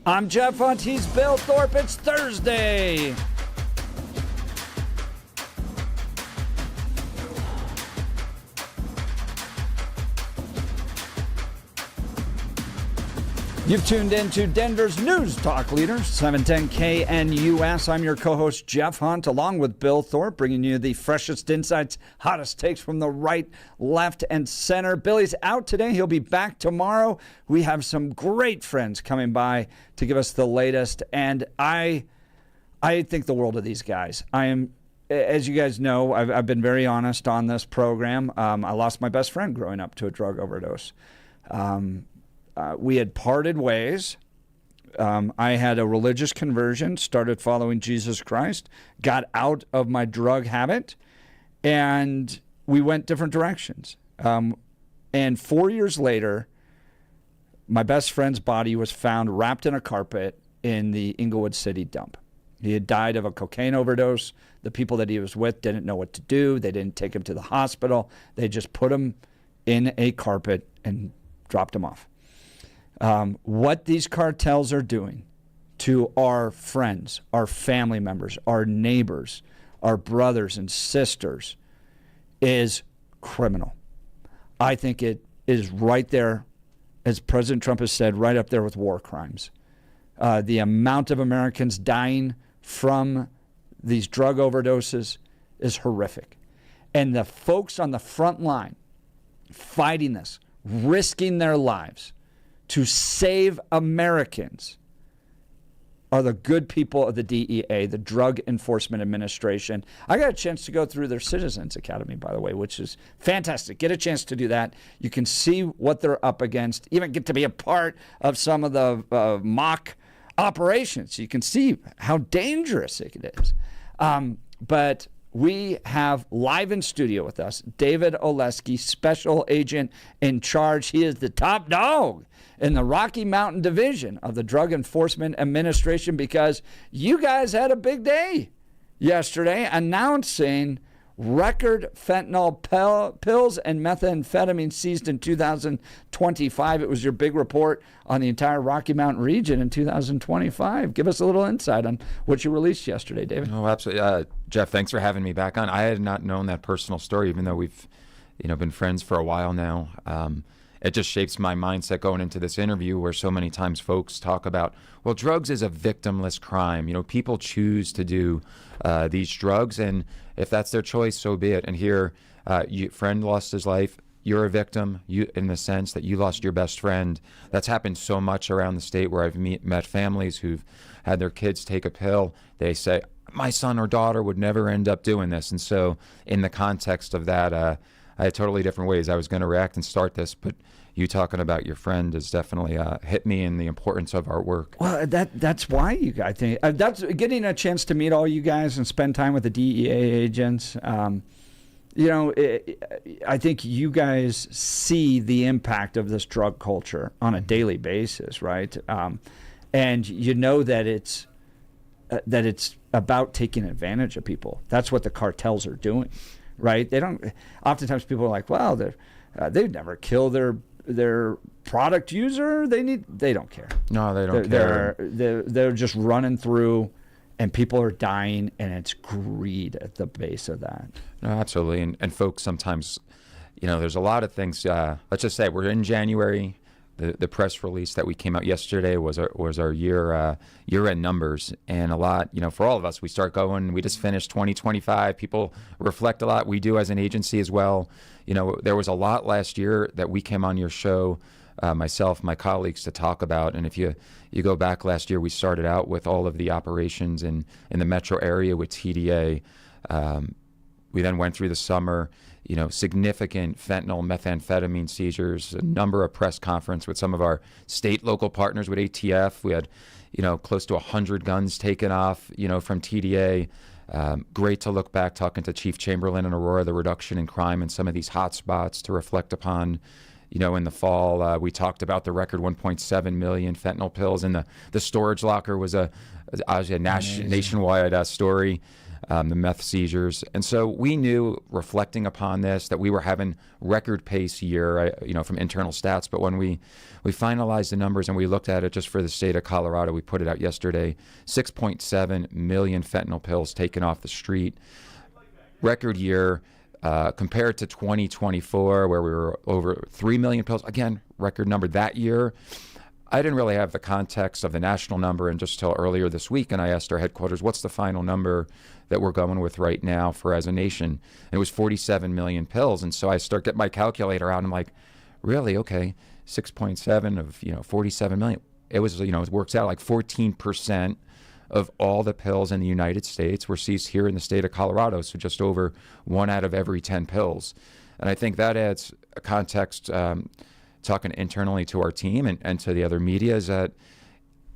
I'm Jeff Hunt. He's Bill Thorpe. It's Thursday. You've tuned into Denver's News Talk Leader, 710 KNUS. I'm your co-host, Jeff Hunt, along with Bill Thorpe, bringing you the freshest insights, hottest takes from the right, left, and center. Billy's out today. He'll be back tomorrow. We have some great friends coming by to give us the latest, and I think the world of these guys. As you guys know, I've been very honest on this program. I lost my best friend growing up to a drug overdose. We had parted ways. I had a religious conversion, started following Jesus Christ, got out of my drug habit, and we went different directions. And 4 years later, my best friend's body was found wrapped in a carpet in the Inglewood City dump. He had died of a cocaine overdose. The people that he was with didn't know what to do. They didn't take him to the hospital. They just put him in a carpet and dropped him off. What these cartels are doing to our friends, our family members, our neighbors, our brothers and sisters is criminal. I think it is right there, as President Trump has said, right up there with war crimes. The amount of Americans dying from these drug overdoses is horrific. And the folks on the front line fighting this, risking their lives to save Americans are the good people of the DEA, the Drug Enforcement Administration. I got a chance to go through their Citizens Academy, by the way, which is fantastic. Get a chance to do that. You can see what they're up against, even get to be a part of some of the mock operations. You can see how dangerous it is. But we have live in studio with us David Oleski, Special Agent in Charge. He is the top dog in the Rocky Mountain Division of the Drug Enforcement Administration, because you guys had a big day yesterday announcing record fentanyl pills and methamphetamine seized in 2025. It was your big report on the entire Rocky Mountain region in 2025. Give us a little insight on what you released yesterday, David. Oh, absolutely. Jeff, thanks for having me back on. I had not known that personal story, even though we've been friends for a while now. It just shapes my mindset going into this interview, where so many times folks talk about, well, drugs is a victimless crime. People choose to do these drugs, and if that's their choice, so be it. And here, your friend lost his life. You're a victim, in the sense that you lost your best friend. That's happened so much around the state, where I've met families who've had their kids take a pill. They say, my son or daughter would never end up doing this. And so in the context of that, I had totally different ways I was going to react and start this, but you talking about your friend has definitely hit me in the importance of our work. Well, that's why you guys think that's getting a chance to meet all you guys and spend time with the DEA agents. I think you guys see the impact of this drug culture on a daily basis, right? And you know that it's about taking advantage of people. That's what the cartels are doing, right? They don't. Oftentimes, people are like, "Well, they'd never kill their product user. They don't care. No, they don't care. They're just running through, and people are dying, and it's greed at the base of that." No, absolutely. And folks, sometimes, there's a lot of things. Let's just say we're in January. The press release that we came out yesterday was our year-end numbers, and a lot, for all of us, we start going. We just finished 2025. People reflect a lot. We do as an agency as well. There was a lot last year that we came on your show, myself, my colleagues, to talk about. And if you go back last year, we started out with all of the operations in the metro area with TDA. We then went through the summer. Significant fentanyl, methamphetamine seizures, a number of press conference with some of our state local partners with ATF. We had, close to 100 guns taken off, from TDA. Great to look back, talking to Chief Chamberlain in Aurora, the reduction in crime in some of these hot spots to reflect upon. In the fall, we talked about the record 1.7 million fentanyl pills, and the storage locker was a nationwide story. the meth seizures. And so we knew, reflecting upon this, that we were having record pace year, from internal stats. But when we finalized the numbers and we looked at it just for the state of Colorado, we put it out yesterday, 6.7 million fentanyl pills taken off the street. Record year. Compared to 2024, where we were over 3 million pills, again, record number that year. I didn't really have the context of the national number and just till earlier this week, and I asked our headquarters, what's the final number that we're going with right now for as a nation? And it was 47 million pills. And so I start getting my calculator out, and I'm like, really? Okay, 6.7 of 47 million. It was, it works out like 14% of all the pills in the United States were seized here in the state of Colorado, so just over 1 out of every 10 pills. And I think that adds a context, talking internally to our team and to the other media, is that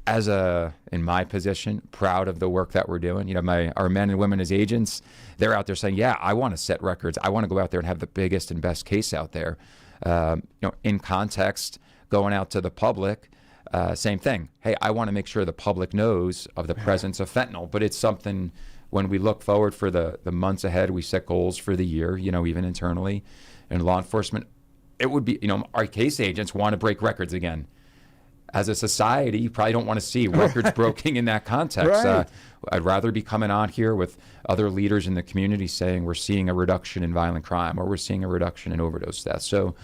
in my position, proud of the work that we're doing. Our men and women as agents, they're out there saying, yeah, I want to set records. I want to go out there and have the biggest and best case out there. In context, going out to the public, same thing. Hey, I want to make sure the public knows of the presence of fentanyl, but it's something when we look forward for the months ahead, we set goals for the year, even internally. And law enforcement, it would be, our case agents want to break records again. As a society, you probably don't want to see records broken in that context. Right. I'd rather be coming on here with other leaders in the community saying we're seeing a reduction in violent crime or we're seeing a reduction in overdose deaths. So,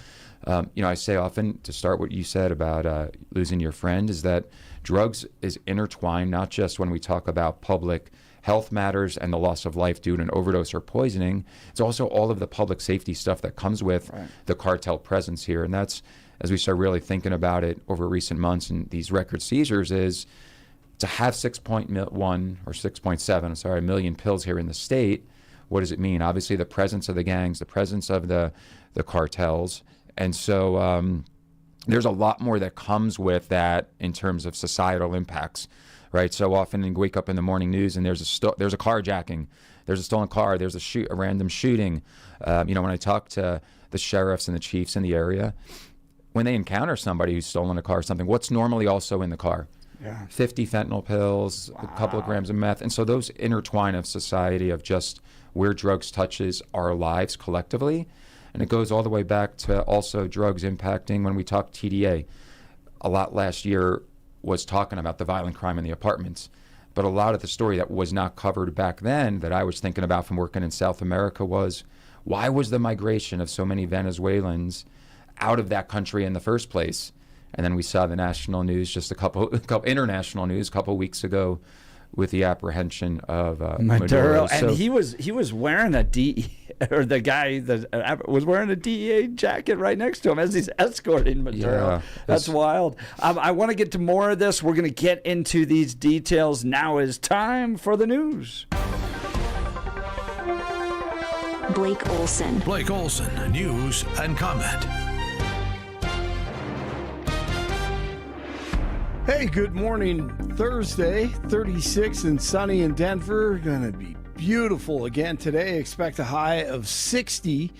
I say often, to start what you said about losing your friend, is that drugs is intertwined, not just when we talk about public health matters and the loss of life due to an overdose or poisoning. It's also all of the public safety stuff that comes with the cartel presence here. And that's, as we start really thinking about it over recent months and these record seizures, is to have 6.1 million pills here in the state. What does it mean? Obviously, the presence of the gangs, the presence of the cartels. And so there's a lot more that comes with that in terms of societal impacts, right? So often you wake up in the morning news and there's a carjacking, there's a stolen car, there's a random shooting. When I talk to the sheriffs and the chiefs in the area, when they encounter somebody who's stolen a car or something, what's normally also in the car? 50 fentanyl pills, a couple of grams of meth. And so those intertwine of society, of just where drugs touches our lives collectively. And it goes all the way back to also drugs impacting, when we talk TDA. A lot last year was talking about the violent crime in the apartments. But a lot of the story that was not covered back then that I was thinking about from working in South America was, why was the migration of so many Venezuelans out of that country in the first place? And then we saw the national news, just a couple international news a couple of weeks ago, with the apprehension of Maduro. And he was wearing a the guy that was wearing a DEA jacket right next to him as he's escorting Maduro. Yeah, that's wild. I want to get to more of this. We're going to get into these details. Now is time for the news. Blake Olson. Blake Olson, news and comment. Hey, good morning. Thursday, 36 and sunny in Denver. Going to be beautiful again today. Expect a high of 60.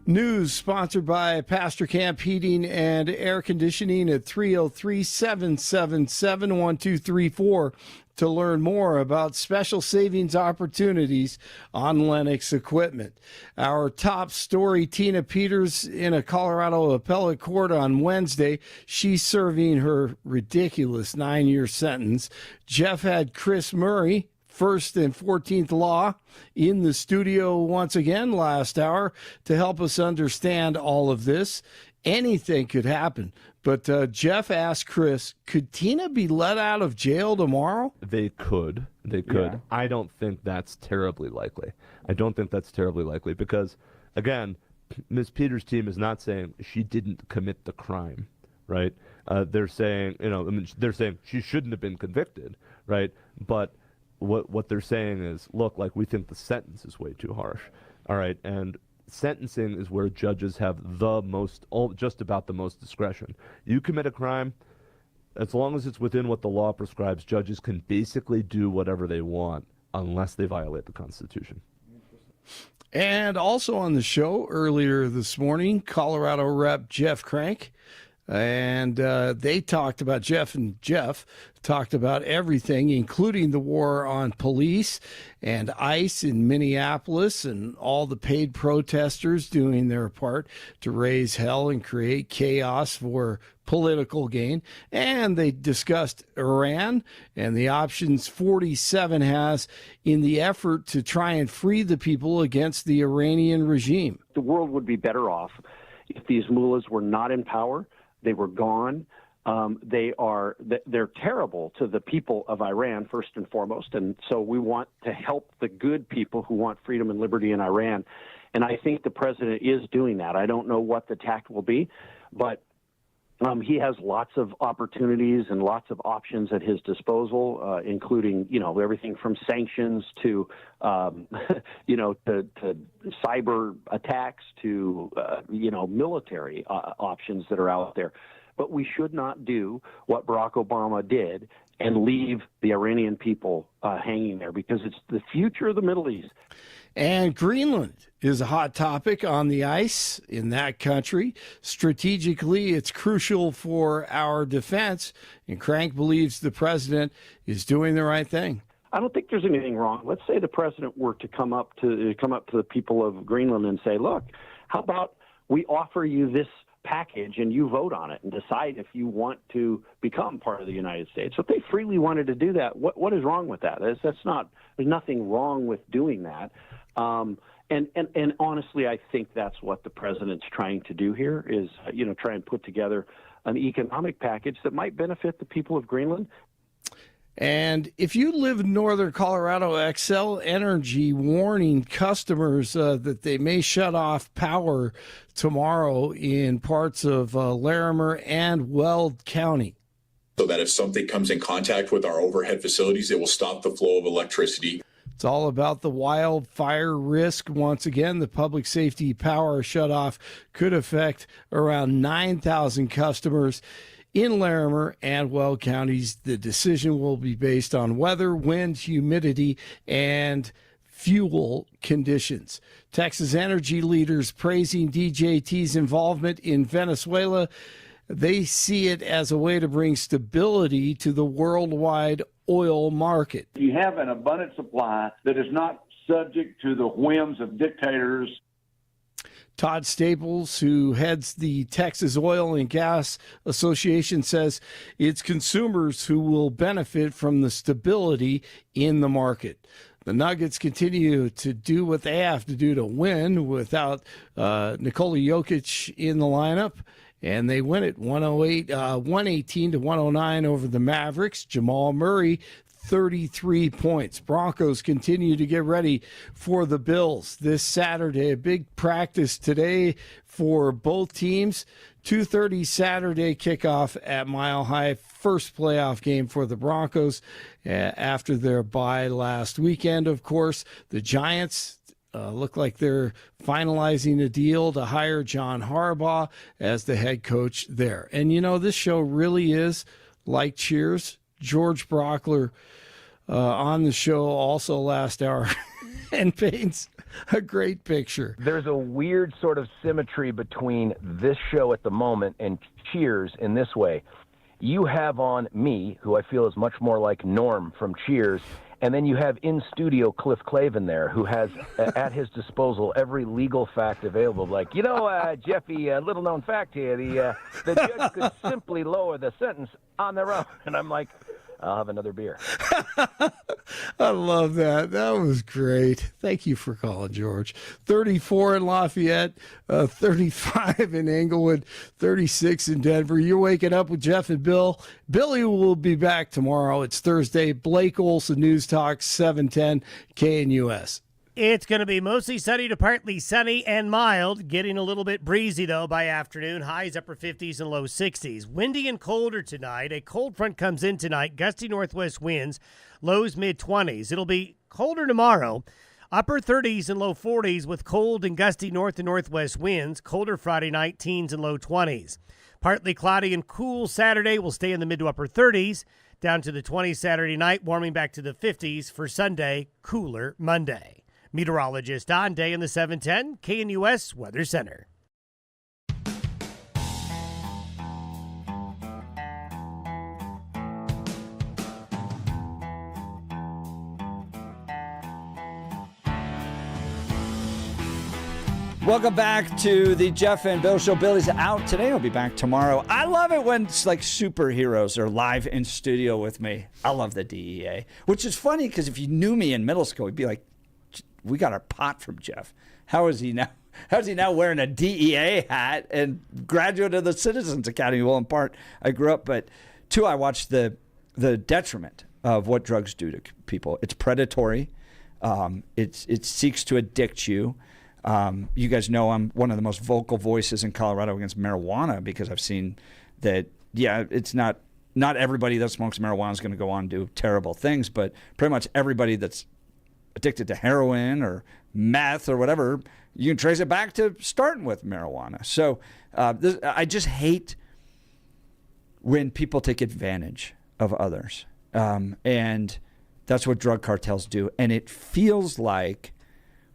News sponsored by Pastor Camp Heating and Air Conditioning at 303-777-1234 to learn more about special savings opportunities on Lennox equipment. Our top story, Tina Peters in a Colorado appellate court on Wednesday. She's serving her ridiculous 9-year sentence. Jeff had Chris Murray, First and 14th Law, in the studio once again last hour to help us understand all of this. Anything could happen. But Jeff asked Chris, could Tina be let out of jail tomorrow? They could. Yeah. I don't think that's terribly likely. Because, again, Ms. Peters' team is not saying she didn't commit the crime, right? They're saying, they're saying she shouldn't have been convicted, right? But what they're saying is, look, like, we think the sentence is way too harsh, all right? And sentencing is where judges have just about the most discretion. You commit a crime, as long as it's within what the law prescribes, judges can basically do whatever they want unless they violate the Constitution. And also on the show earlier this morning, Colorado Rep. Jeff Crank And they talked about, Jeff talked about everything, including the war on police and ICE in Minneapolis and all the paid protesters doing their part to raise hell and create chaos for political gain. And they discussed Iran and the options 47 has in the effort to try and free the people against the Iranian regime. The world would be better off if these mullahs were not in power. They were gone. They're terrible to the people of Iran, first and foremost. And so we want to help the good people who want freedom and liberty in Iran. And I think the president is doing that. I don't know what the tact will be, but he has lots of opportunities and lots of options at his disposal, including, everything from sanctions to, to cyber attacks to, military options that are out there. But we should not do what Barack Obama did and leave the Iranian people hanging there, because it's the future of the Middle East. And Greenland is a hot topic on the ice in that country. Strategically, it's crucial for our defense, and Crank believes the president is doing the right thing. I don't think there's anything wrong. Let's say the president were to come up to the people of Greenland and say, look, how about we offer you this package and you vote on it and decide if you want to become part of the United States. So if they freely wanted to do that, what is wrong with that? There's nothing wrong with doing that. And honestly, I think that's what the president's trying to do here is, try and put together an economic package that might benefit the people of Greenland. And if you live in northern Colorado, Xcel Energy warning customers that they may shut off power tomorrow in parts of Larimer and Weld County. So that if something comes in contact with our overhead facilities, it will stop the flow of electricity. It's all about the wildfire risk. Once again, the public safety power shutoff could affect around 9,000 customers in Larimer and Weld counties. The decision will be based on weather, wind, humidity, and fuel conditions. Texas energy leaders praising DJT's involvement in Venezuela. They see it as a way to bring stability to the worldwide oil market. You have an abundant supply that is not subject to the whims of dictators. Todd Staples, who heads the Texas Oil and Gas Association, says it's consumers who will benefit from the stability in the market. The Nuggets continue to do what they have to do to win without Nikola Jokic in the lineup. And they win it 118 to 109 over the Mavericks. Jamal Murray, 33 points. Broncos continue to get ready for the Bills this Saturday. A big practice today for both teams. 2:30 Saturday kickoff at Mile High. First playoff game for the Broncos after their bye last weekend, of course. The Giants look like they're finalizing a deal to hire John Harbaugh as the head coach there. And, this show really is like Cheers. George Brockler on the show also last hour and paints a great picture. There's a weird sort of symmetry between this show at the moment and Cheers in this way. You have on me, who I feel is much more like Norm from Cheers, and then you have in studio Cliff Clavin there, who has at his disposal every legal fact available. Like, Jeffy, a little known fact here, the judge could simply lower the sentence on their own. And I'm like, I'll have another beer. I love that. That was great. Thank you for calling, George. 34 in Lafayette, 35 in Englewood, 36 in Denver. You're waking up with Jeff and Bill. Billy will be back tomorrow. It's Thursday. Blake Olson, News Talk, 710 KNUS. It's going to be mostly sunny to partly sunny and mild, getting a little bit breezy, though, by afternoon. Highs upper 50s and low 60s. Windy and colder tonight. A cold front comes in tonight. Gusty northwest winds. Lows mid-20s. It'll be colder tomorrow. Upper 30s and low 40s with cold and gusty north and northwest winds. Colder Friday night, teens and low 20s. Partly cloudy and cool Saturday. Will stay in the mid to upper 30s. Down to the 20s Saturday night, warming back to the 50s for Sunday. Cooler Monday. Meteorologist Don Day in the 710 KNUS Weather Center. Welcome back to the Jeff and Bill Show. Billy's out today. He'll be back tomorrow. I love it when it's like superheroes are live in studio with me. I love the DEA, which is funny because if you knew me in middle school, you'd be like, we got our pot from Jeff. How is he now? How's he now wearing a DEA hat and graduate of the Citizens Academy? Well, in part, I grew up, but two, I watched the detriment of what drugs do to people. It's predatory. It seeks to addict you. You guys know I'm one of the most vocal voices in Colorado against marijuana because I've seen that, yeah, it's not everybody that smokes marijuana is going to go on and do terrible things, but pretty much everybody that's addicted to heroin or meth or whatever, you can trace it back to starting with marijuana. So I just hate when people take advantage of others. And that's what drug cartels do. And it feels like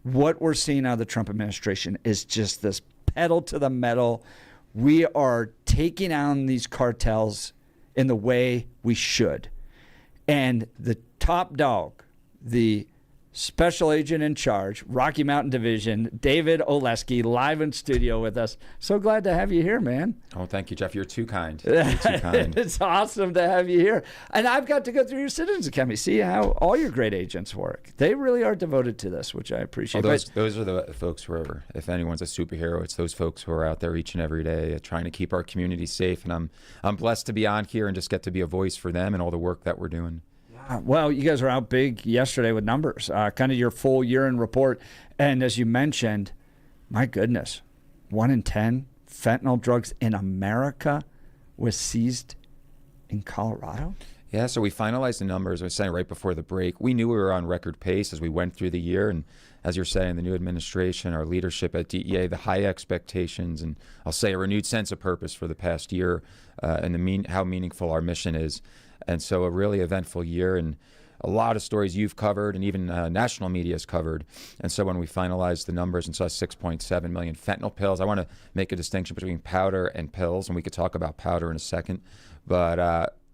what we're seeing out of the Trump administration is just this pedal to the metal. We are taking on these cartels in the way we should. And the top dog, the special agent in charge, Rocky Mountain Division, David Oleski, live in studio with us. So glad to have you here, man. Oh, thank you, Jeff. You're too kind. You're too kind. It's awesome to have you here. And I've got to go through your Citizens Academy, see how all your great agents work. They really are devoted to this, which I appreciate. Those are the folks who are, if anyone's a superhero, it's those folks who are out there each and every day trying to keep our community safe. And I'm blessed to be on here and just get to be a voice for them and all the work that we're doing. Well, you guys are out big yesterday with numbers, kind of your full year-end report. And as you mentioned, my goodness, 1 in 10 fentanyl drugs in America was seized in Colorado? Yeah, so we finalized the numbers. I was saying right before the break, we knew we were on record pace as we went through the year. And as you're saying, the new administration, our leadership at DEA, the high expectations, and I'll say a renewed sense of purpose for the past year and how meaningful our mission is. And so a really eventful year and a lot of stories you've covered and even national media has covered. And so when we finalized the numbers and saw 6.7 million fentanyl pills, I want to make a distinction between powder and pills, and we could talk about powder in a second, but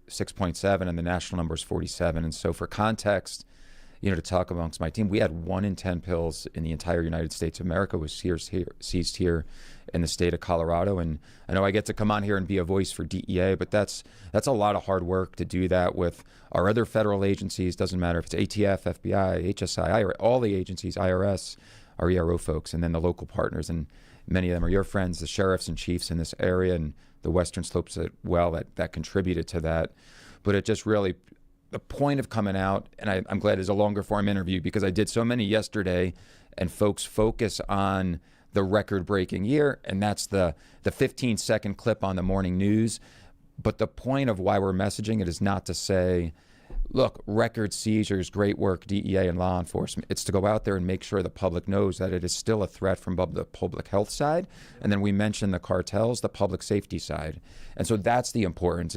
6.7 and the national number is 47. And so for context, to talk amongst my team, we had 1 in 10 pills in the entire United States of America was seized here in the state of Colorado. And I know I get to come on here and be a voice for DEA, but that's a lot of hard work to do that with our other federal agencies. Doesn't matter if it's ATF, FBI, HSI, all the agencies, IRS, our ERO folks, and then the local partners. And many of them are your friends, the sheriffs and chiefs in this area and the Western Slopes as well that contributed to that. But it just really, the point of coming out, and I'm glad it's a longer form interview because I did so many yesterday and folks focus on the record-breaking year, and that's the 15-second clip on the morning news. But the point of why we're messaging it is not to say, look, record seizures, great work, DEA and law enforcement. It's to go out there and make sure the public knows that it is still a threat from the public health side. And then we mentioned the cartels, the public safety side. And so that's the importance.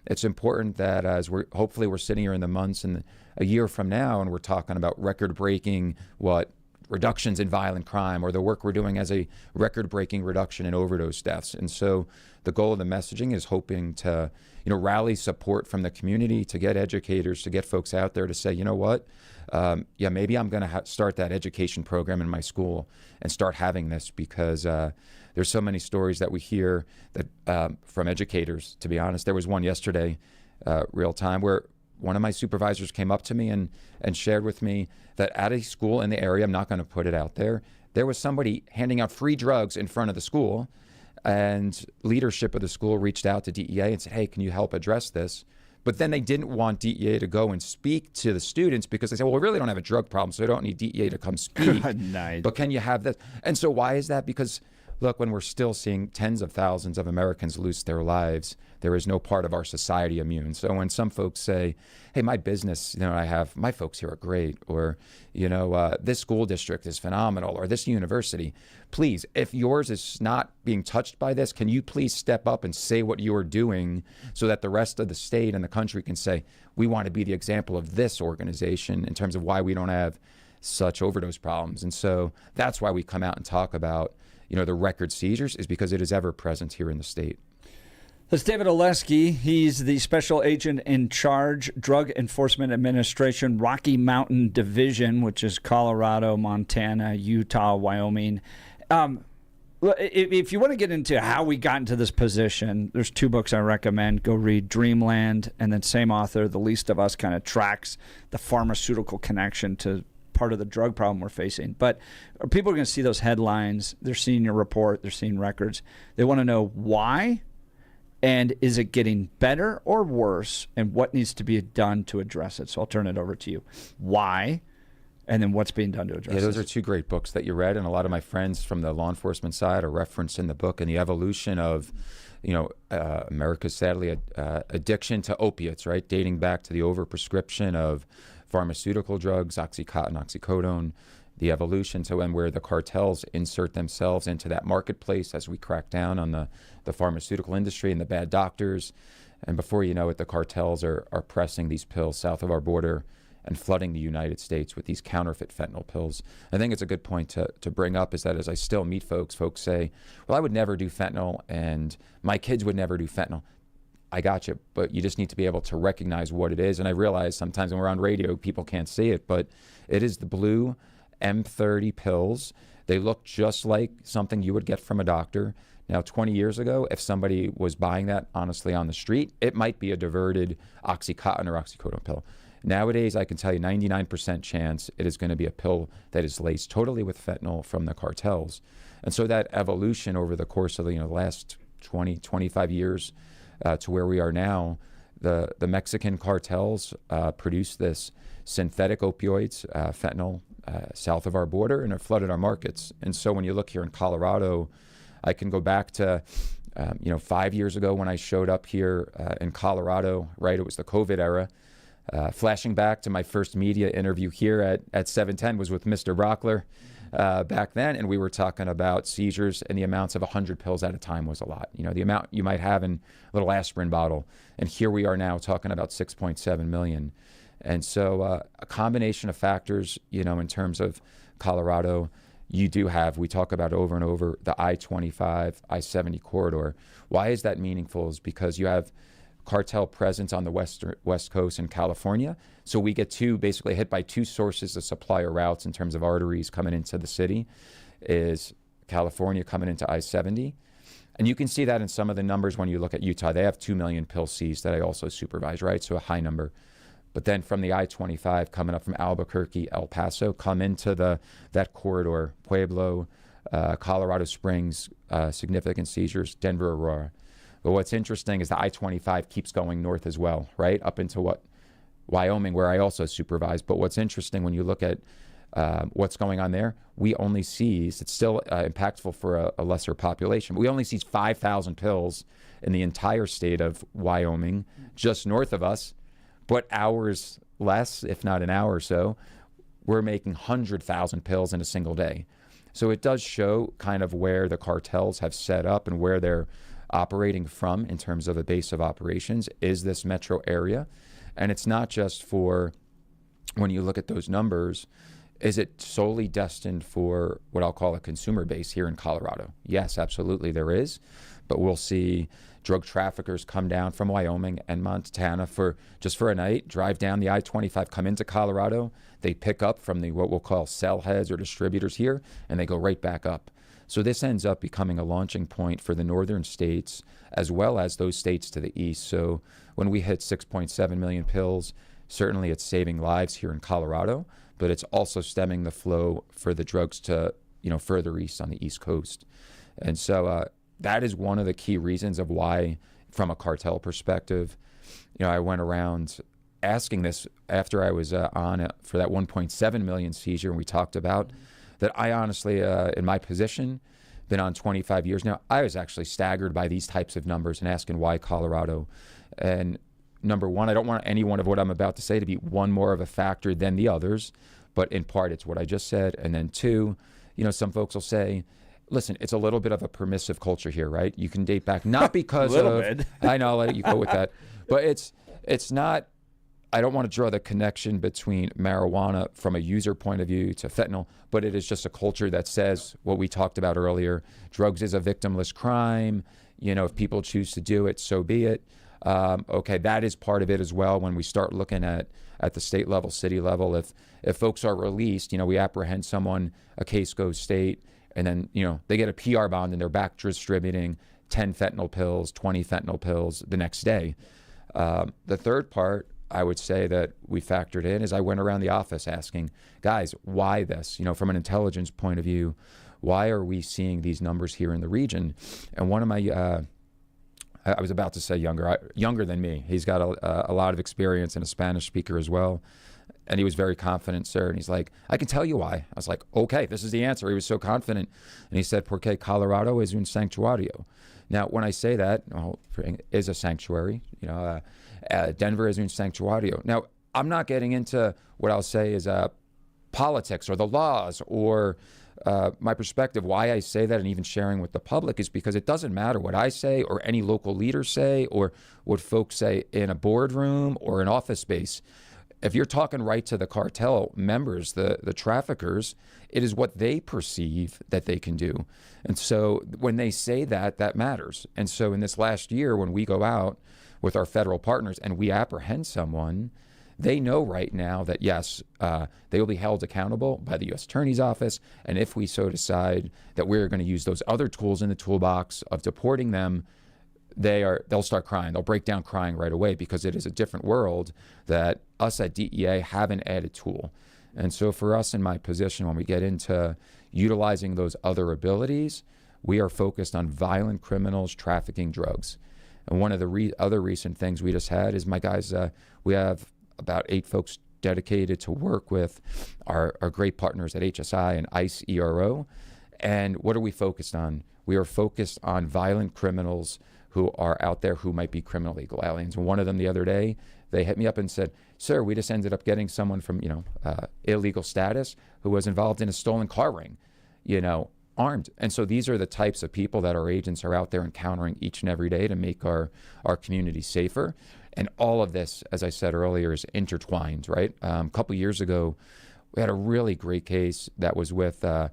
It's important that as hopefully we're sitting here in the months and a year from now and we're talking about record-breaking reductions in violent crime or the work we're doing as a record-breaking reduction in overdose deaths. And so the goal of the messaging is hoping to, rally support from the community, to get educators, to get folks out there to say, you know what, maybe I'm going to start that education program in my school and start having this because there's so many stories that we hear that from educators, to be honest. There was one yesterday, real time, where one of my supervisors came up to me and shared with me that at a school in the area, I'm not going to put it out there was somebody handing out free drugs in front of the school, and leadership of the school reached out to DEA and said, hey, can you help address this? But then they didn't want DEA to go and speak to the students because they said, well, we really don't have a drug problem, so we don't need DEA to come speak. Nice. But can you have this? And so why is that? Because look, when we're still seeing tens of thousands of Americans lose their lives, there is no part of our society immune. So when some folks say, hey, my business, my folks here are great, or, this school district is phenomenal, or this university, please, if yours is not being touched by this, can you please step up and say what you are doing so that the rest of the state and the country can say, we want to be the example of this organization in terms of why we don't have such overdose problems. And so that's why we come out and talk about the record seizures, is because it is ever present here in the state. That's David Oleski. He's the special agent in charge, Drug Enforcement Administration, Rocky Mountain Division, which is Colorado, Montana, Utah, Wyoming, If you want to get into how we got into this position, there's 2 books I recommend. Go read Dreamland, and then same author, The Least of Us, kind of tracks the pharmaceutical connection to part of the drug problem we're facing. But people are going to see those headlines. They're seeing your report. They're seeing records. They want to know why, and is it getting better or worse, and what needs to be done to address it. So I'll turn it over to you. Why? And then what's being done to address it. Yeah, those are 2 great books that you read, and a lot of my friends from the law enforcement side are referenced in the book, and the evolution of, America's sadly addiction to opiates, right? Dating back to the overprescription of pharmaceutical drugs, Oxycontin, oxycodone, the evolution to where the cartels insert themselves into that marketplace as we crack down on the pharmaceutical industry and the bad doctors. And before you know it, the cartels are pressing these pills south of our border and flooding the United States with these counterfeit fentanyl pills. I think it's a good point to bring up is that as I still meet folks say, well, I would never do fentanyl and my kids would never do fentanyl. I got you, but you just need to be able to recognize what it is. And I realize sometimes when we're on radio, people can't see it, but it is the blue M30 pills. They look just like something you would get from a doctor. Now, 20 years ago, if somebody was buying that honestly on the street, it might be a diverted Oxycontin or oxycodone pill. Nowadays, I can tell you 99% chance it is going to be a pill that is laced totally with fentanyl from the cartels. And so that evolution over the course of the last 20, 25 years to where we are now, the Mexican cartels produce this synthetic opioids, fentanyl, south of our border, and have flooded our markets. And so when you look here in Colorado, I can go back to 5 years ago when I showed up here in Colorado, right? It was the COVID era. Flashing back to my first media interview here at 710 was with Mr. Brockler back then, and we were talking about seizures, and the amounts of 100 pills at a time was a lot. The amount you might have in a little aspirin bottle, and here we are now talking about 6.7 million. And so a combination of factors, in terms of Colorado, you do have, we talk about over and over, the I-25, I-70 corridor. Why is that meaningful? Is because you have cartel presence on the West Coast in California. So we get basically hit by 2 sources of supplier routes in terms of arteries coming into the city, is California coming into I-70. And you can see that in some of the numbers when you look at Utah. They have 2 million pills seized that I also supervise, right? So a high number. But then from the I-25 coming up from Albuquerque, El Paso, come into that corridor, Pueblo, Colorado Springs, significant seizures, Denver, Aurora. But what's interesting is the I-25 keeps going north as well, right? Up into Wyoming, where I also supervise. But what's interesting when you look at what's going on there, we only seize, it's still impactful for a lesser population, but we only seize 5,000 pills in the entire state of Wyoming, just north of us. But hours less, if not an hour or so, we're making 100,000 pills in a single day. So it does show kind of where the cartels have set up and where they're operating from in terms of a base of operations is this metro area. And it's not just for, when you look at those numbers, is it solely destined for what I'll call a consumer base here in Colorado? Yes, absolutely there is. But we'll see drug traffickers come down from Wyoming and Montana for a night, drive down the I-25, come into Colorado. They pick up from what we'll call cell heads or distributors here, and they go right back up. So this ends up becoming a launching point for the northern states as well as those states to the east. So when we hit 6.7 million pills, certainly it's saving lives here in Colorado, but it's also stemming the flow for the drugs to, further east on the East Coast. And so that is one of the key reasons of why, from a cartel perspective, I went around asking this after I was on for that 1.7 million seizure, and we talked about that. I honestly, in my position, been on 25 years now, I was actually staggered by these types of numbers and asking why Colorado. And number one, I don't want any one of what I'm about to say to be one more of a factor than the others, but in part it's what I just said. And then two, some folks will say, listen, it's a little bit of a permissive culture here, right? You can date back, not because of, I know, I'll let you go with that, but it's not, I don't want to draw the connection between marijuana from a user point of view to fentanyl, but it is just a culture that says what we talked about earlier. Drugs is a victimless crime. If people choose to do it, so be it. Okay, that is part of it as well. When we start looking at the state level, city level, if folks are released, we apprehend someone, a case goes state, and then, they get a PR bond and they're back distributing 10 fentanyl pills, 20 fentanyl pills the next day. The third part I would say that we factored in is I went around the office asking, guys, why this? From an intelligence point of view, why are we seeing these numbers here in the region? And one of my, I was about to say younger than me. He's got a lot of experience and a Spanish speaker as well. And he was very confident, sir. And he's like, I can tell you why. I was like, okay, this is the answer. He was so confident. And he said, porque Colorado es un santuario. Now, when I say that, is a sanctuary, Denver is un sanctuario. Now, I'm not getting into what I'll say is politics or the laws or my perspective. Why I say that and even sharing with the public is because it doesn't matter what I say or any local leaders say or what folks say in a boardroom or an office space. If you're talking right to the cartel members, the traffickers, it is what they perceive that they can do. And so when they say that, that matters. And so in this last year, when we go out with our federal partners and we apprehend someone, they know right now that, yes, they will be held accountable by the U.S. Attorney's Office. And if we so decide that we're going to use those other tools in the toolbox of deporting them, they'll start crying. They'll break down crying right away because it is a different world that us at DEA have an added tool. And so for us in my position, when we get into utilizing those other abilities, we are focused on violent criminals trafficking drugs. And one of the other recent things we just had is my guys, we have about 8 folks dedicated to work with our great partners at HSI and ICE ERO. And what are we focused on? We are focused on violent criminals who are out there who might be criminal illegal aliens. And one of them the other day, they hit me up and said, sir, we just ended up getting someone from, illegal status who was involved in a stolen car ring, armed. And so these are the types of people that our agents are out there encountering each and every day to make our community safer. And all of this, as I said earlier, is intertwined, right? A couple years ago, we had a really great case that was with, the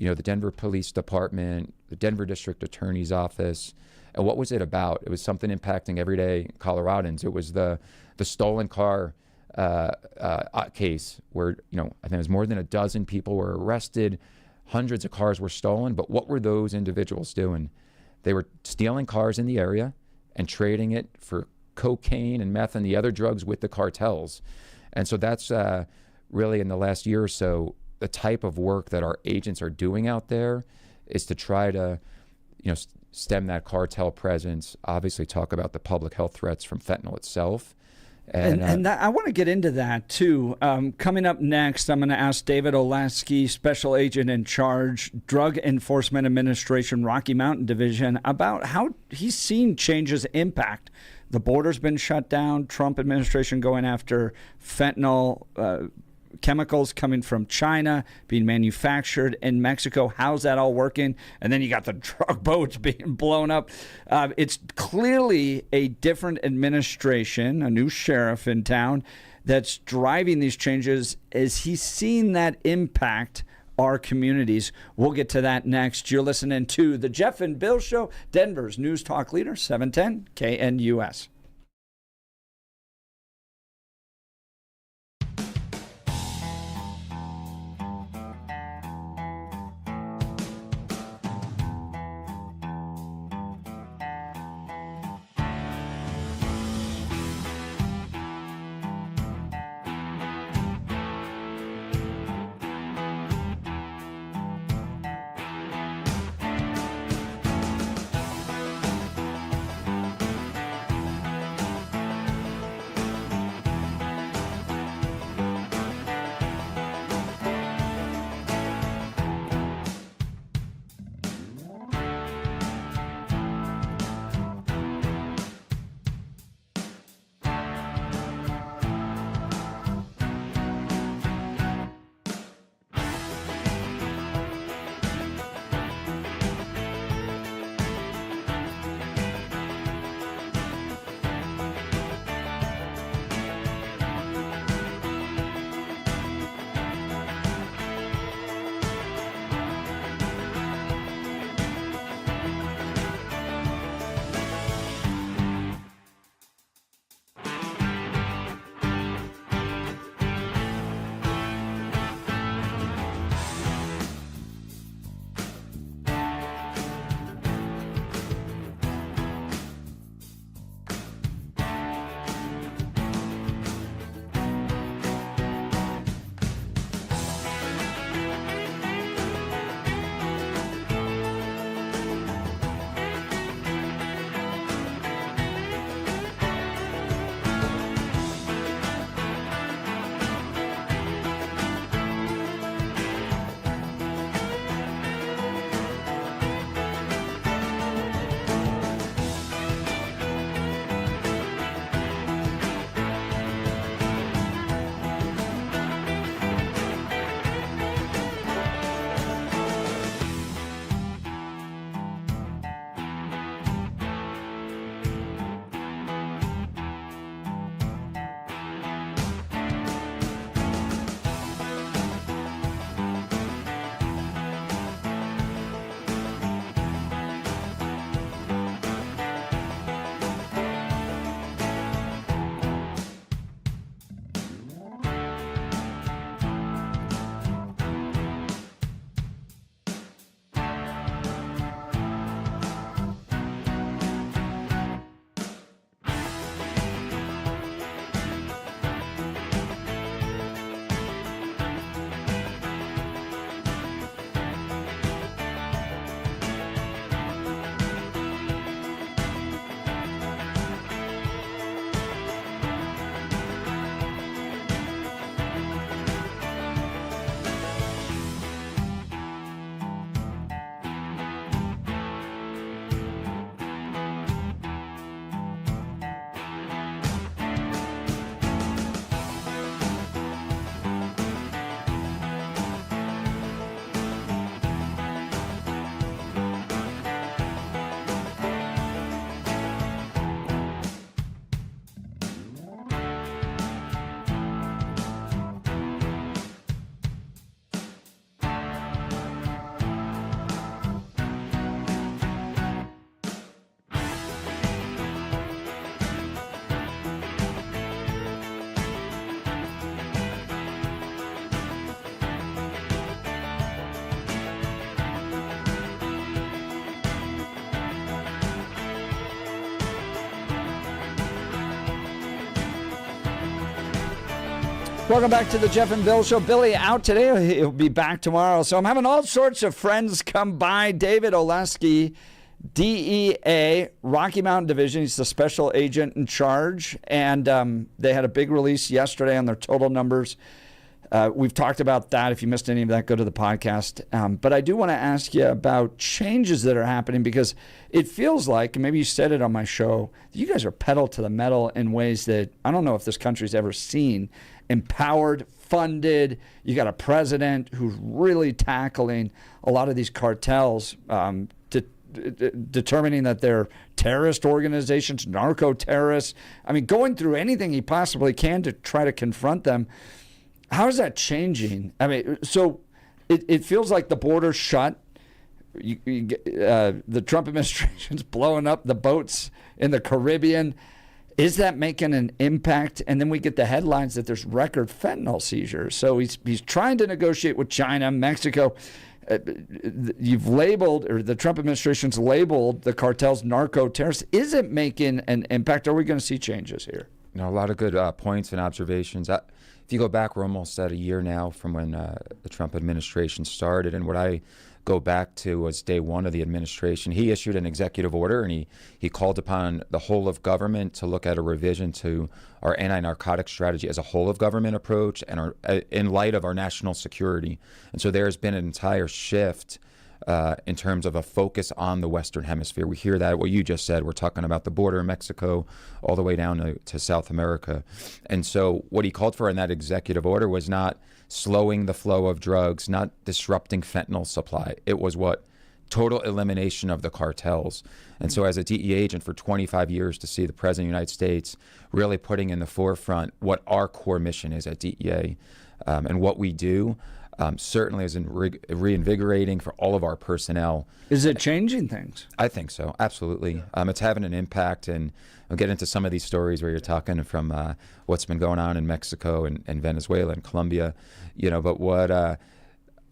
Denver Police Department, the Denver District Attorney's Office. And what was it about? It was something impacting everyday Coloradans. It was the stolen car case where, I think it was more than a dozen people were arrested. Hundreds of cars were stolen. But what were those individuals doing? They were stealing cars in the area and trading it for cocaine and meth and the other drugs with the cartels. And so that's really in the last year or so, the type of work that our agents are doing out there is to try to, stem that cartel presence, obviously talk about the public health threats from fentanyl itself. And that, I want to get into that, too. Coming up next, I'm going to ask David Olasky, Special Agent in Charge, Drug Enforcement Administration, Rocky Mountain Division, about how he's seen changes impact. The border's been shut down, Trump administration going after fentanyl, chemicals coming from China, being manufactured in Mexico. How's that all working? And then you got the drug boats being blown up. It's clearly a different administration, a new sheriff in town that's driving these changes. Is he seeing that impact our communities? We'll get to that next. You're listening to The Jeff and Bill Show, Denver's News Talk Leader, 710 KNUS. Welcome back to the Jeff and Bill Show. Billy out today. He'll be back tomorrow. So I'm having all sorts of friends come by. David Oleski, DEA, Rocky Mountain Division. He's the special agent in charge. And they had a big release yesterday on their total numbers. We've talked about that. If you missed any of that, go to the podcast. But I do want to ask you about changes that are happening, because it feels like, and maybe you said it on my show, you guys are pedal to the metal in ways that I don't know if this country's ever seen. Empowered, funded. You got a president who's really tackling a lot of these cartels, determining that they're terrorist organizations, narco-terrorists. I mean, going through anything he possibly can to try to confront them. How is that changing? I mean, so it feels like the border's shut. The Trump administration's blowing up the boats in the Caribbean. Is that making an impact? And then we get the headlines that there's record fentanyl seizures. So he's trying to negotiate with China, Mexico. You've labeled, or the Trump administration's labeled the cartels narco-terrorists. Is it making an impact? Are we going to see changes here? A lot of good points and observations. If you go back, we're almost at a year now from when the Trump administration started. And what I go back to was day one of the administration. He issued an executive order, and he called upon the whole of government to look at a revision to our anti-narcotic strategy as a whole of government approach, and in light of our national security. And so there has been an entire shift in terms of a focus on the Western Hemisphere. We hear that, what you just said, we're talking about the border in Mexico all the way down to South America. And so what he called for in that executive order was not slowing the flow of drugs, not disrupting fentanyl supply. It was total elimination of the cartels. And so as a DEA agent for 25 years, to see the President of the United States really putting in the forefront what our core mission is at DEA and what we do, certainly is reinvigorating for all of our personnel. Is it changing things? I think so, absolutely. It's having an impact, and I'll get into some of these stories where you're talking from what's been going on in Mexico and Venezuela and Colombia, but what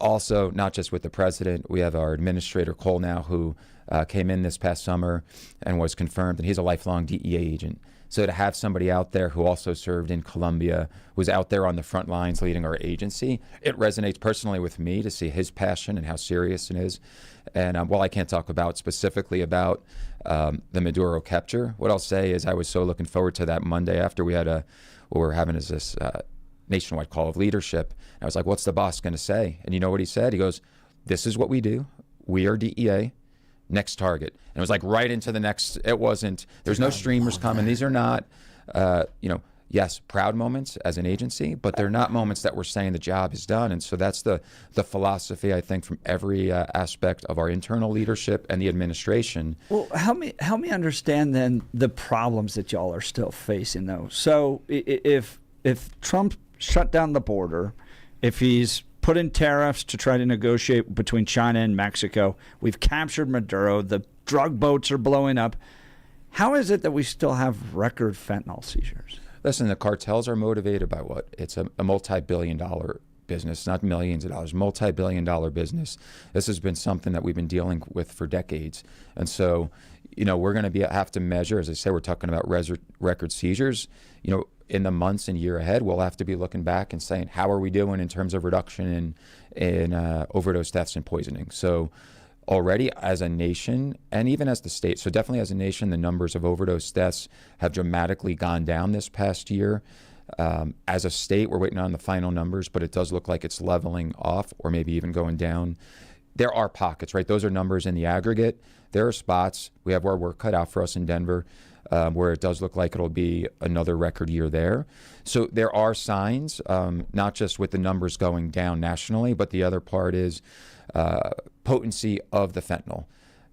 also, not just with the president, we have our administrator, Cole, now, who came in this past summer and was confirmed, and he's a lifelong DEA agent. So to have somebody out there who also served in Colombia, who's out there on the front lines leading our agency, it resonates personally with me to see his passion and how serious it is. And while I can't talk specifically about the Maduro capture, what I'll say is I was so looking forward to that Monday after we had what we're having is this nationwide call of leadership. And I was like, what's the boss going to say? And you know what he said? He goes, this is what we do. We are DEA. Next target. And it was like right into the next. It wasn't, there's no streamers coming. These are not, yes, proud moments as an agency, but they're not moments that we're saying the job is done. And so that's the philosophy, I think, from every aspect of our internal leadership and the administration. Well, help me understand then the problems that y'all are still facing, though. So if Trump shut down the border, if he's put in tariffs to try to negotiate between China and Mexico, we've captured Maduro, the drug boats are blowing up. How is it that we still have record fentanyl seizures? Listen, the cartels are motivated by what? It's a multi-billion-dollar business, not millions of dollars, multi-billion-dollar business. This has been something that we've been dealing with for decades. And so, we're going to have to measure, as I say, we're talking about record seizures. In the months and year ahead, we'll have to be looking back and saying, how are we doing in terms of reduction in overdose deaths and poisoning? So already as a nation, and even as the state, so definitely as a nation, the numbers of overdose deaths have dramatically gone down this past year. As a state, we're waiting on the final numbers, but it does look like it's leveling off or maybe even going down. There are pockets, right? Those are numbers in the aggregate. There are spots. We have our work cut out for us in Denver, where it does look like it'll be another record year there. So there are signs, not just with the numbers going down nationally, but the other part is potency of the fentanyl.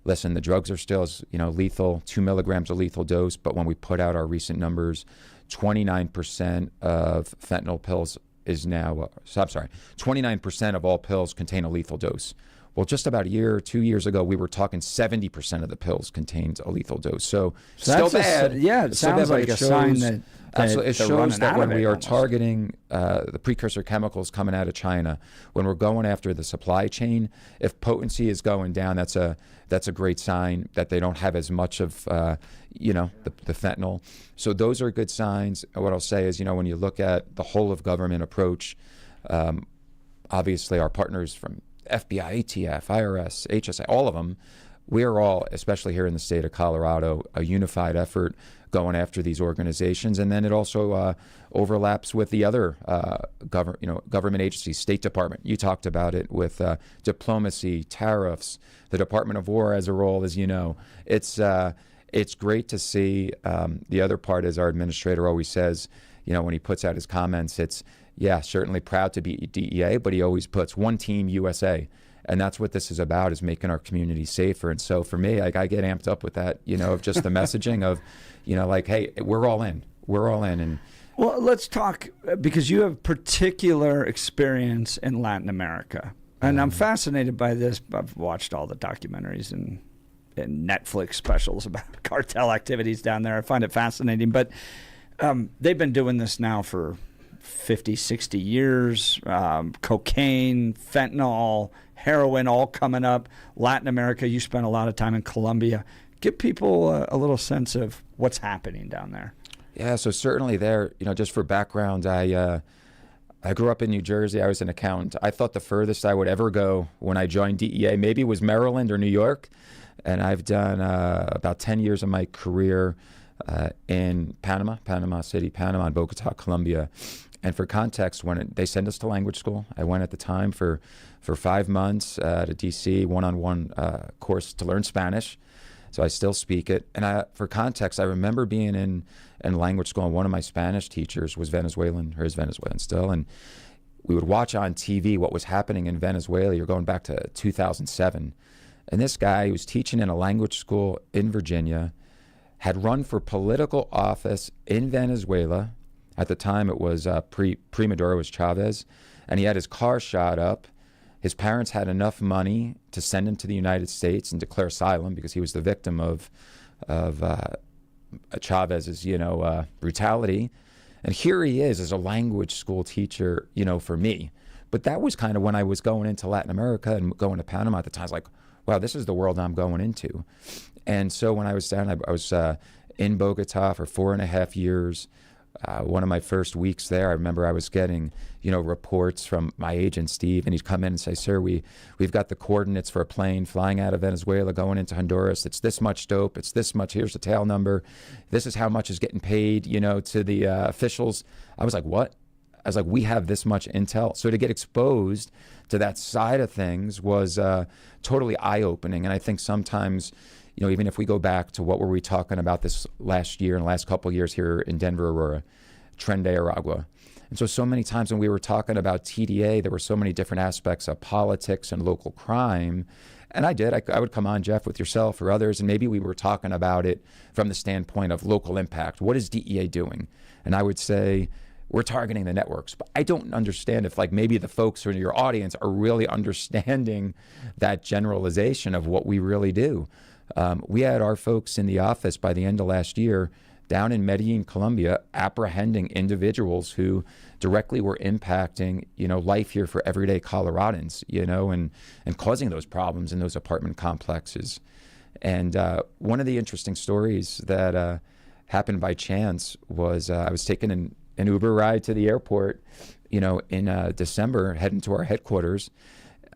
Listen, the drugs are still, lethal, 2 milligrams of lethal dose, but when we put out our recent numbers, 29% of fentanyl pills is now, 29% of all pills contain a lethal dose, Well, just about a year or 2 years ago, we were talking 70% of the pills contained a lethal dose. So still bad. It sounds like a sign that absolutely, it shows that when we are almost targeting the precursor chemicals coming out of China, when we're going after the supply chain, if potency is going down, that's a great sign that they don't have as much of the fentanyl. So those are good signs. What I'll say is, when you look at the whole of government approach, obviously our partners from FBI, ATF, IRS, HSA, all of them, we are all, especially here in the state of Colorado, a unified effort going after these organizations. And then it also overlaps with the other government agencies, State Department. You talked about it with diplomacy, tariffs. The Department of War has a role, as you know. It's great to see. The other part is our administrator always says, when he puts out his comments, it's, certainly proud to be DEA, but he always puts one team USA. And that's what this is about, is making our community safer. And so for me, I get amped up with that, of just the messaging of, hey, we're all in. We're all in. And well, let's talk, because you have particular experience in Latin America. And I'm fascinated by this. I've watched all the documentaries and Netflix specials about cartel activities down there. I find it fascinating. But they've been doing this now for 50, 60 years. Cocaine, fentanyl, heroin, all coming up. Latin America, you spent a lot of time in Colombia. Give people a little sense of what's happening down there. Yeah, so certainly there, just for background, I grew up in New Jersey. I was an accountant. I thought the furthest I would ever go when I joined DEA maybe was Maryland or New York. And I've done about 10 years of my career in Panama City, Panama, and Bogota, Colombia. And for context, when they send us to language school, I went at the time for 5 months to D.C., one-on-one course to learn Spanish. So I still speak it. And for context, I remember being in language school, and one of my Spanish teachers was Venezuelan, or is Venezuelan still. And we would watch on TV what was happening in Venezuela. You're going back to 2007. And this guy who was teaching in a language school in Virginia had run for political office in Venezuela. At the time, it was pre-Maduro, was Chavez, and he had his car shot up. His parents had enough money to send him to the United States and declare asylum because he was the victim of Chavez's, brutality. And here he is as a language school teacher, for me. But that was kind of when I was going into Latin America and going to Panama at the time. I was like, wow, this is the world I'm going into. And so when I was down, I was in Bogota for 4.5 years. One of my first weeks there, I remember I was getting, reports from my agent, Steve, and he'd come in and say, sir, we've got the coordinates for a plane flying out of Venezuela going into Honduras. It's this much dope. It's this much. Here's the tail number. This is how much is getting paid, to the officials. I was like, what? I was like, we have this much intel. So to get exposed to that side of things was totally eye-opening. And I think sometimes, even if we go back to what were we talking about this last year and the last couple of years here in Denver, Aurora, Tren de Aragua. And so many times when we were talking about TDA, there were so many different aspects of politics and local crime. And I would come on, Jeff, with yourself or others, and maybe we were talking about it from the standpoint of local impact. What is DEA doing? And I would say, we're targeting the networks. But I don't understand if maybe the folks in your audience are really understanding that generalization of what we really do. We had our folks in the office by the end of last year down in Medellin, Colombia, apprehending individuals who directly were impacting, life here for everyday Coloradans, and causing those problems in those apartment complexes. And one of the interesting stories that happened by chance was I was taking an Uber ride to the airport, in December, heading to our headquarters.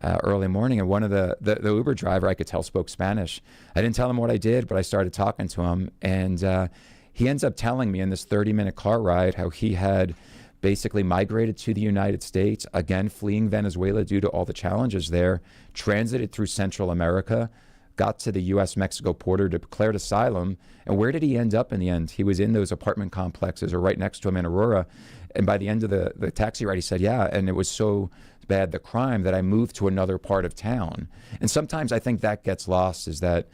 Early morning, and one of the Uber driver I could tell spoke Spanish. I didn't tell him what I did, but I started talking to him, and he ends up telling me in this 30-minute car ride how he had basically migrated to the United States, again fleeing Venezuela due to all the challenges there, transited through Central America, got to the U.S.-Mexico border, declared asylum, and where did he end up in the end? He was in those apartment complexes or right next to him in Aurora, and by the end of the taxi ride, he said, yeah, and it was so bad, the crime, that I moved to another part of town. And sometimes I think that gets lost, is that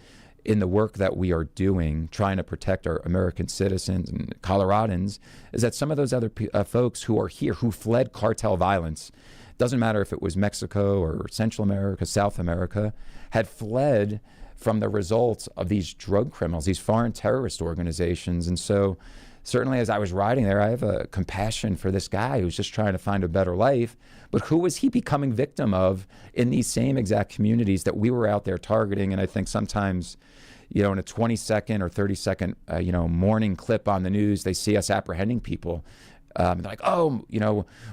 in the work that we are doing, trying to protect our American citizens and Coloradans, is that some of those other folks who are here, who fled cartel violence, doesn't matter if it was Mexico or Central America, South America, had fled from the results of these drug criminals, these foreign terrorist organizations. And so certainly as I was riding there, I have a compassion for this guy who's just trying to find a better life. But who was he becoming victim of in these same exact communities that we were out there targeting? And I think sometimes, in a 20-second or 30-second, morning clip on the news, they see us apprehending people. They're like, oh,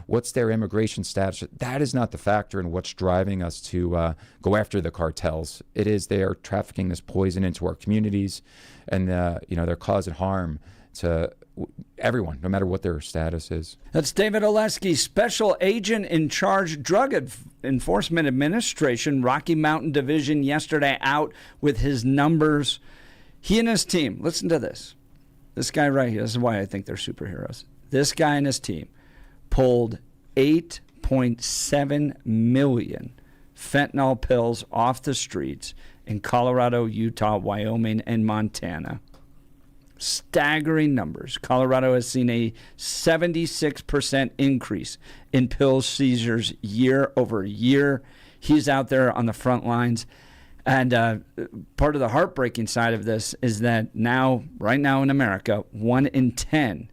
what's their immigration status? That is not the factor in what's driving us to go after the cartels. It is they are trafficking this poison into our communities, and they're causing harm to everyone, no matter what their status is. That's David Oleski, Special Agent in Charge, Drug Enforcement Administration, Rocky Mountain Division, yesterday out with his numbers. He and his team, listen to this. This guy right here, this is why I think they're superheroes. This guy and his team pulled 8.7 million fentanyl pills off the streets in Colorado, Utah, Wyoming, and Montana. Staggering numbers. Colorado has seen a 76% increase in pill seizures year over year. He's out there on the front lines. And part of the heartbreaking side of this is that right now in America, 1 in 10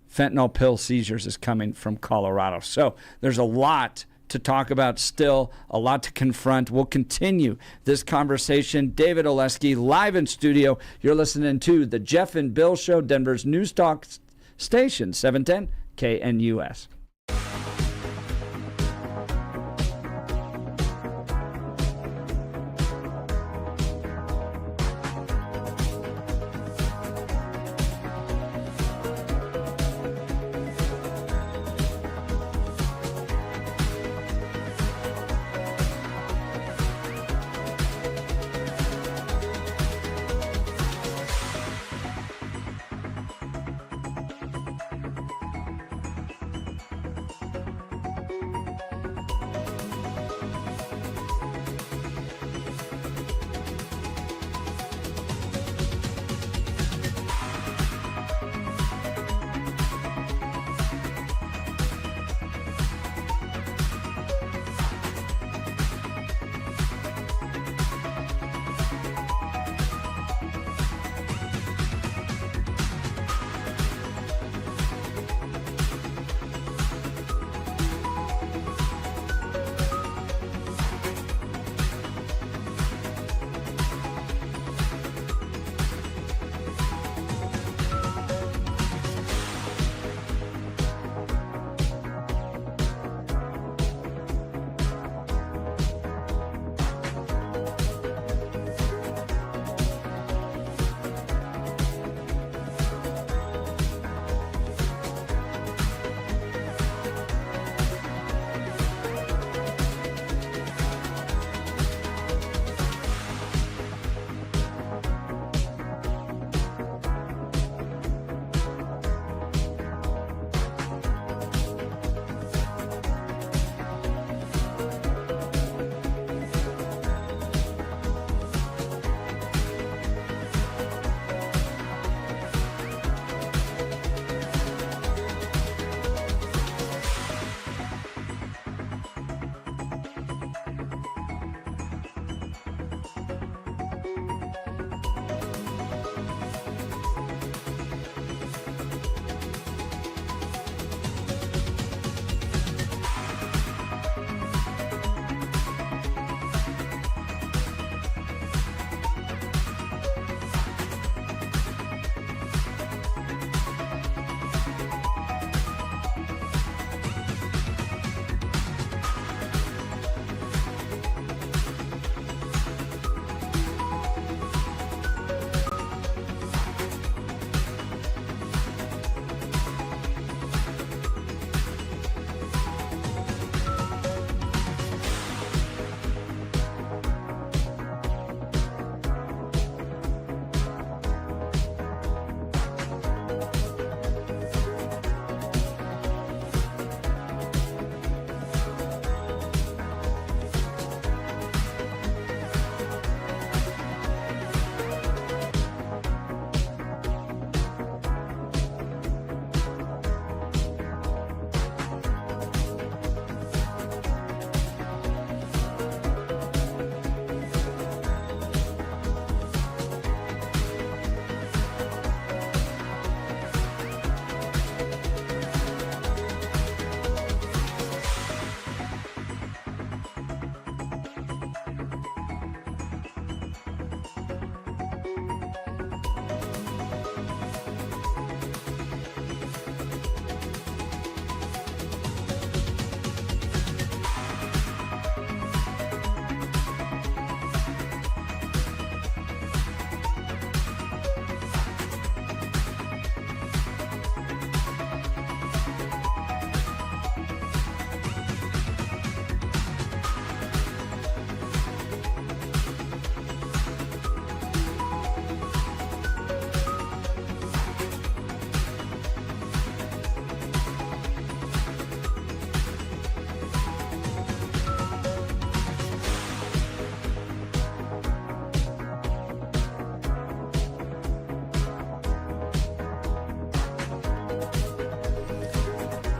fentanyl pill seizures is coming from Colorado. So there's a lot to talk about still, a lot to confront. We'll continue this conversation. David Oleski, live in studio. You're listening to The Jeff and Bill Show, Denver's News Talk station, 710 KNUS.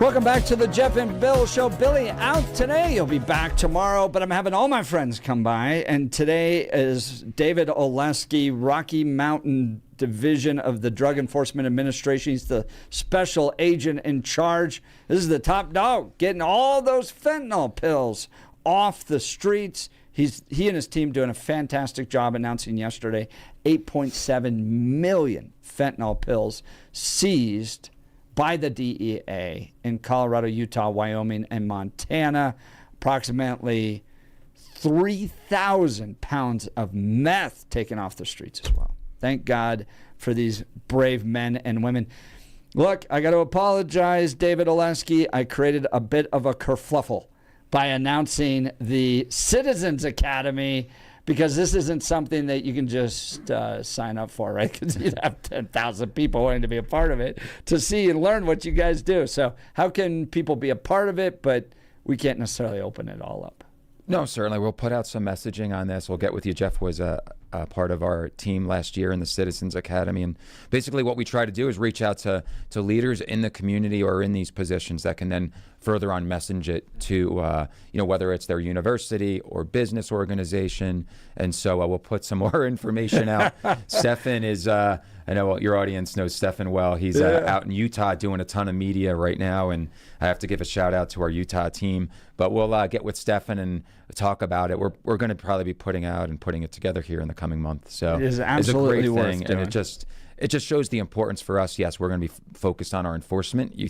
Welcome back to the Jeff and Bill Show. Billy out today. He'll be back tomorrow, but I'm having all my friends come by. And today is David Oleski, Rocky Mountain Division of the Drug Enforcement Administration. He's the special agent in charge. This is the top dog, getting all those fentanyl pills off the streets. He and his team doing a fantastic job announcing yesterday 8.7 million fentanyl pills seized by the DEA in Colorado, Utah, Wyoming, and Montana. Approximately 3,000 pounds of meth taken off the streets as well. Thank God for these brave men and women. Look, I got to apologize, David Oleski. I created a bit of a kerfluffle by announcing the Citizens Academy, because this isn't something that you can just sign up for, right? Because you'd have 10,000 people wanting to be a part of it to see and learn what you guys do. So how can people be a part of it, but we can't necessarily open it all up? No, certainly. We'll put out some messaging on this. We'll get with you. Jeff was a part of our team last year in the Citizens Academy. And basically what we try to do is reach out to leaders in the community or in these positions that can then further on message it to, whether it's their university or business organization. And so we'll put some more information out. Stefan is, I know your audience knows Stefan well. He's out in Utah doing a ton of media right now. And I have to give a shout out to our Utah team. But we'll get with Stefan and talk about it. We're going to probably be putting it together here in the coming month. So it is absolutely it's a great worth thing, doing. and it just shows the importance for us. Yes, we're going to be focused on our enforcement. You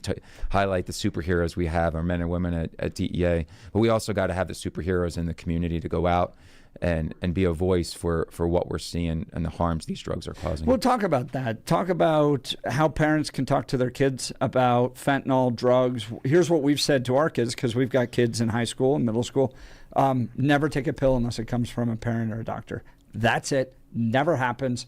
highlight the superheroes we have, our men and women at DEA, but we also got to have the superheroes in the community to go out and be a voice for what we're seeing and the harms these drugs are causing. We'll talk about that. Talk about how parents can talk to their kids about fentanyl, drugs. Here's what we've said to our kids, because we've got kids in high school and middle school. Never take a pill unless it comes from a parent or a doctor. That's it. Never happens.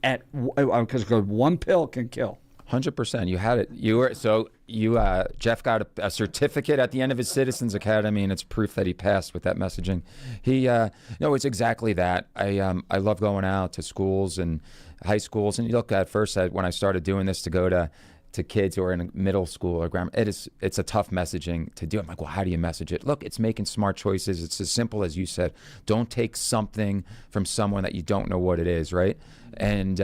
Because one pill can kill. 100%. You had it. Jeff got a certificate at the end of his Citizens Academy, and it's proof that he passed with that messaging. It's exactly that. I love going out to schools and high schools, and you look at first when I started doing this to go to kids who are in middle school or grammar, it's a tough messaging to do. I'm like, well, how do you message it? Look, it's making smart choices. It's as simple as you said. Don't take something from someone that you don't know what it is, right? And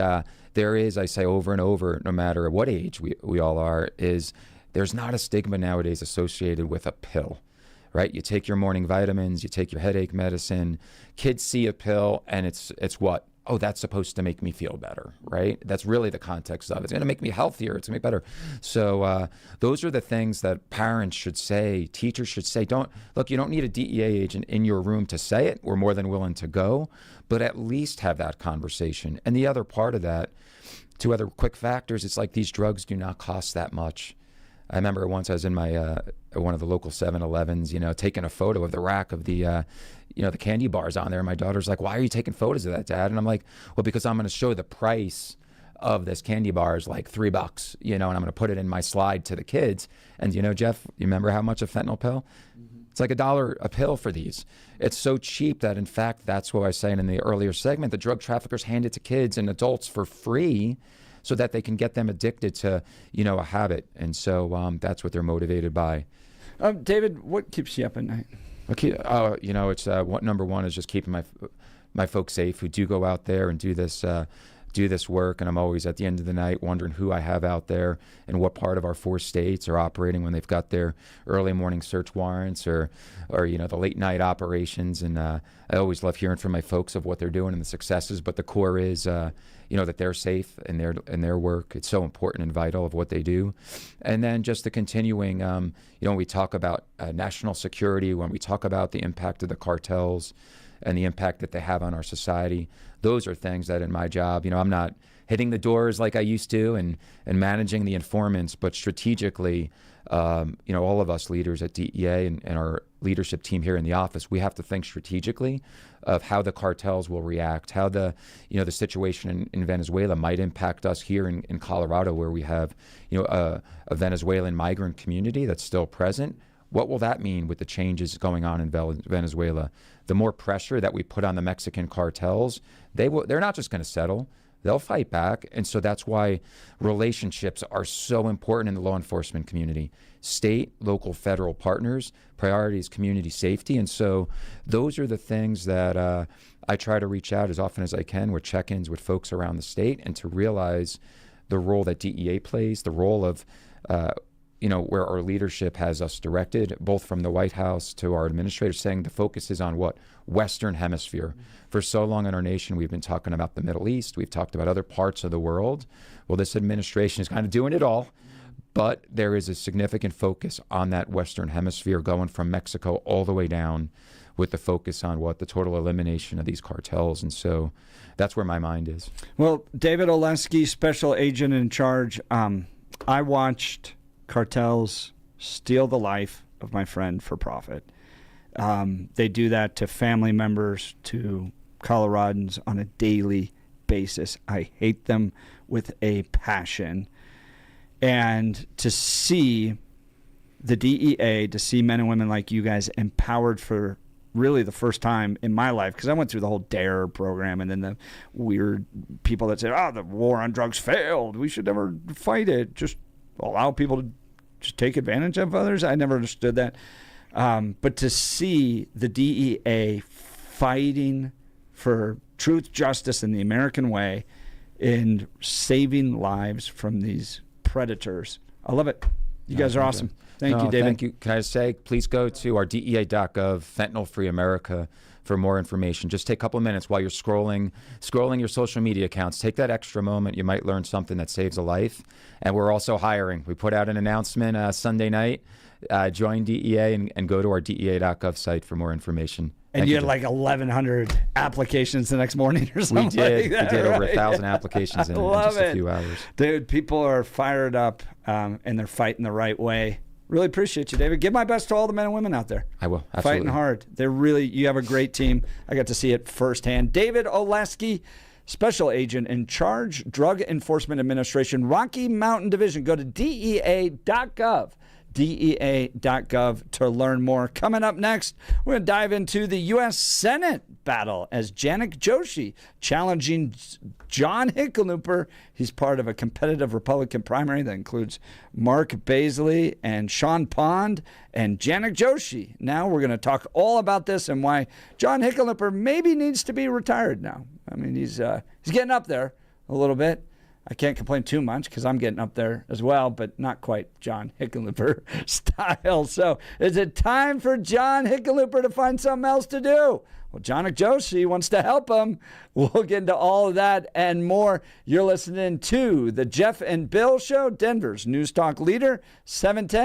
there is, I say over and over, no matter what age we all are, is there's not a stigma nowadays associated with a pill, right? You take your morning vitamins, you take your headache medicine. Kids see a pill, and it's what? Oh, that's supposed to make me feel better, right? That's really the context of it. It's going to make me healthier. It's going to make me better. So those are the things that parents should say, teachers should say. You don't need a DEA agent in your room to say it. We're more than willing to go, but at least have that conversation. And the other part of that, two other quick factors, it's like these drugs do not cost that much. I remember once I was in my one of the local 7-Elevens, taking a photo of the rack of the the candy bars on there. And my daughter's like, "Why are you taking photos of that, Dad?" And I'm like, "Well, because I'm going to show the price of this candy bar is like $3, and I'm going to put it in my slide to the kids." And Jeff, you remember how much a fentanyl pill? Mm-hmm. It's like $1 a pill for these. It's so cheap that, in fact, that's what I was saying in the earlier segment. The drug traffickers hand it to kids and adults for free, so that they can get them addicted to, a habit. And so that's what they're motivated by. David, what keeps you up at night? Okay, it's number one is just keeping my folks safe who do go out there and do this work. And I'm always at the end of the night wondering who I have out there and what part of our 4 states are operating when they've got their early morning search warrants or the late night operations. And I always love hearing from my folks of what they're doing and the successes. But the core is that they're safe in their work. It's so important and vital of what they do. And then just the continuing, when we talk about national security, when we talk about the impact of the cartels and the impact that they have on our society, those are things that in my job, I'm not hitting the doors like I used to and managing the informants, but strategically, all of us leaders at DEA and our leadership team here in the office, we have to think strategically of how the cartels will react, how the situation in Venezuela might impact us here in Colorado, where we have, a Venezuelan migrant community that's still present. What will that mean with the changes going on in Venezuela? The more pressure that we put on the Mexican cartels, they're not just going to settle. they'll fight back. And so that's why relationships are so important in the law enforcement community. State, local, federal partners, priorities, community safety. And so those are the things that I try to reach out as often as I can with check-ins with folks around the state, and to realize the role that DEA plays, the role of where our leadership has us directed, both from the White House to our administrators, saying the focus is on what? Western Hemisphere. For so long in our nation, we've been talking about the Middle East. We've talked about other parts of the world. Well, this administration is kind of doing it all, but there is a significant focus on that Western Hemisphere, going from Mexico all the way down, with the focus on what? The total elimination of these cartels. And so that's where my mind is. Well, David Oleski, special agent in charge. I watched cartels steal the life of my friend for profit. They do that to family members, to Coloradans on a daily basis. I hate them with a passion. And to see the DEA, to see men and women like you guys empowered for really the first time in my life, because I went through the whole DARE program, and then the weird people that said, the war on drugs failed, we should never fight it, just allow people to just take advantage of others. I never understood that. But to see the DEA fighting for truth, justice, and the American way in saving lives from these predators, I love it. You guys are awesome. Thank you, David. Thank you. Can I just say, please go to our DEA.gov, Fentanyl Free America, for more information. Just take a couple of minutes while you're scrolling your social media accounts. Take that extra moment. You might learn something that saves a life. And we're also hiring. We put out an announcement Sunday night. Join DEA and go to our DEA.gov site for more information. And you had like 1,100 applications the next morning or something. We did. Like that, we did right? over 1,000 applications in just a few hours. Dude, people are fired up and they're fighting the right way. Really appreciate you, David. Give my best to all the men and women out there. I will. Absolutely. Fighting hard. You have a great team. I got to see it firsthand. David Oleski, Special Agent in Charge, Drug Enforcement Administration, Rocky Mountain Division. Go to DEA.gov. DEA.gov to learn more. Coming up next, we're going to dive into the U.S. Senate battle as Janak Joshi challenging John Hickenlooper. He's part of a competitive Republican primary that includes Mark Baisley and Sean Pond and Janak Joshi. Now we're going to talk all about this and why John Hickenlooper maybe needs to be retired now. I mean, he's getting up there a little bit. I can't complain too much because I'm getting up there as well, but not quite John Hickenlooper style. So is it time for John Hickenlooper to find something else to do? Well, Janak Joshi wants to help him. We'll get into all of that and more. You're listening to the Jeff and Bill Show, Denver's News Talk leader, 710.